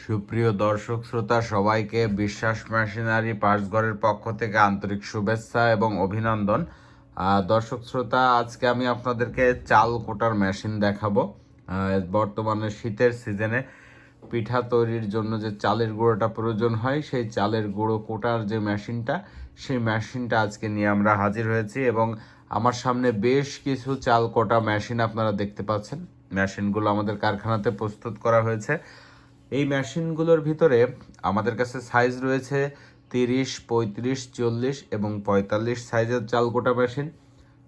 সুপ্রিয় দর্শক শ্রোতা সবাইকে বিশ্বাস মেশিনারি পার্টসঘরের পক্ষ থেকে আন্তরিক শুভেচ্ছা এবং অভিনন্দন। দর্শক শ্রোতা, আজকে আমি আপনাদেরকে চাল কোটার মেশিন দেখাবো। বর্তমানে শীতের সিজনে পিঠা তৈরির জন্য যে চালের গুঁড়োটা প্রয়োজন হয়, সেই চালের গুঁড়ো কোটার যে মেশিনটা, সেই মেশিনটা আজকে নিয়ে আমরা হাজির হয়েছি এবং আমার সামনে বেশ কিছু চাল কোটা মেশিন আপনারা দেখতে পাচ্ছেন। মেশিনগুলো আমাদের কারখানাতে প্রস্তুত করা হয়েছে। এই মেশিনগুলোর ভিতরে আমাদের কাছে সাইজ রয়েছে 30, 35, 40 এবং 45 সাইজের চাল কোটা মেশিন,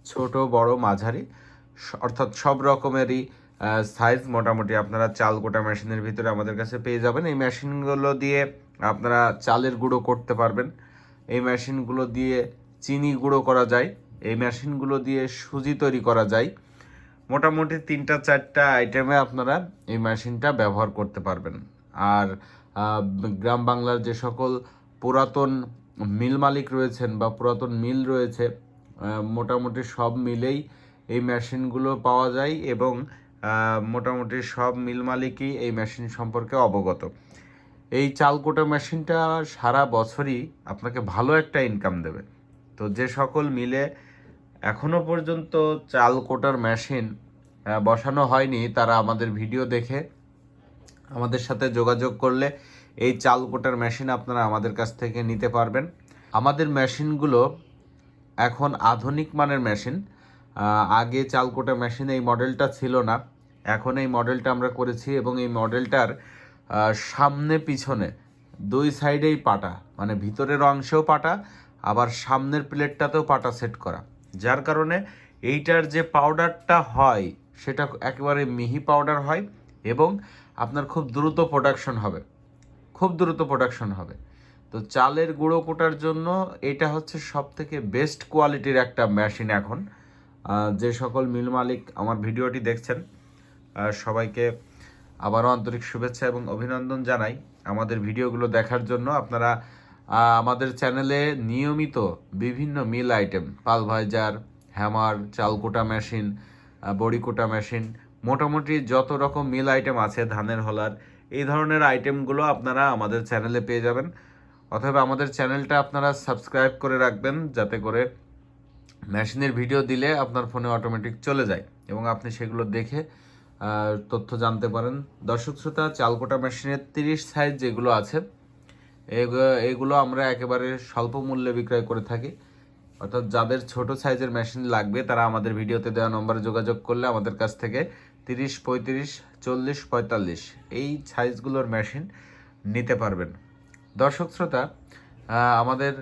ছোট বড় মাঝারি অর্থাৎ সব রকমেরই সাইজ মোটামুটি আপনারা চাল কোটা মেশিনের ভিতরে আমাদের কাছে পেয়ে যাবেন। এই মেশিনগুলো দিয়ে আপনারা চালের গুঁড়ো করতে পারবেন, এই মেশিনগুলো দিয়ে চিনি গুঁড়ো করা যায়, এই মেশিনগুলো দিয়ে সুজি তৈরি করা যায়। মোটামুটি 3-4টা আইটেমে আপনারা এই মেশিনটা ব্যবহার করতে পারবেন। আর গ্রাম বাংলার যে সকল পুরাতন মিল মালিক রয়েছেন বা পুরাতন মিল রয়েছে, মোটামুটি সব মিলেই এই মেশিনগুলো পাওয়া যায় এবং মোটামুটি সব মিল মালিকই এই মেশিন সম্পর্কে অবগত। এই চাল কোটা মেশিনটা সারা বছরই আপনাকে ভালো একটা ইনকাম দেবে। তো যে সকল মিলে এখনো পর্যন্ত চাল কোটার মেশিন বসানো হয়নি, তারা আমাদের ভিডিও দেখে আমাদের সাথে যোগাযোগ করলে এই চাল কোটার মেশিন আপনারা আমাদের কাছ থেকে নিতে পারবেন। আমাদের মেশিনগুলো এখন আধুনিক মানের মেশিন। আগে চাল কোটা মেশিন এই মডেলটা ছিল না, এখন এই মডেলটা আমরা করেছি এবং এই মডেলটার সামনে পিছনে দুই সাইডেই পাটা, মানে ভিতরের অংশেও পাটা, আবার সামনের প্লেটটাতেও পাটা সেট করা, যার কারণে এইটার যে পাউডারটা হয় সেটা একেবারে মিহি পাউডার হয় এবং আপনার খুব দ্রুত প্রোডাকশন হবে। তো চালের গুঁড়ো কোটার জন্য এটা হচ্ছে সব থেকে বেস্ট কোয়ালিটির একটা মেশিন এখন। যে সকল মিল মালিক আমার ভিডিওটি দেখছেন, সবাইকে আবারও আন্তরিক শুভেচ্ছা এবং অভিনন্দন জানাই আমাদের ভিডিওগুলো দেখার জন্য। আপনারা আমাদের চ্যানেলে নিয়মিত বিভিন্ন মিল আইটেম, পালভাইজার, হ্যামার, চাল কোটা মেশিন, বড়ি কোটা মেশিন, মোটামুটি যত রকম মিল আইটেম আছে, ধানের হলার, এই ধরনের আইটেমগুলো আপনারা আমাদের চ্যানেলে পেয়ে যাবেন। অথবা আমাদের চ্যানেলটা আপনারা সাবস্ক্রাইব করে রাখবেন, যাতে করে মেশিনের ভিডিও দিলে আপনার ফোনে অটোমেটিক চলে যায় এবং আপনি সেগুলো দেখে তথ্য জানতে পারেন। দর্শক শ্রোতা, চালকোটা মেশিনের 30 সাইজ যেগুলো আছে, এগুলো আমরা একেবারে স্বল্প মূল্যে বিক্রয় করে থাকি। অর্থাৎ যাদের ছোট সাইজের মেশিন লাগবে তারা আমাদের ভিডিওতে দেওয়া নম্বরে যোগাযোগ করলে আমাদের কাছ থেকে 30, 35, 40, 45 এই সাইজগুলোর মেশিন নিতে পারবেন। দর্শক শ্রোতা, আমাদের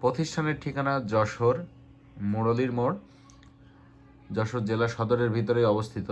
প্রতিষ্ঠানের ঠিকানা যশোর মুরলীর মোড়, যশোর জেলা সদরের ভিতরেই অবস্থিত।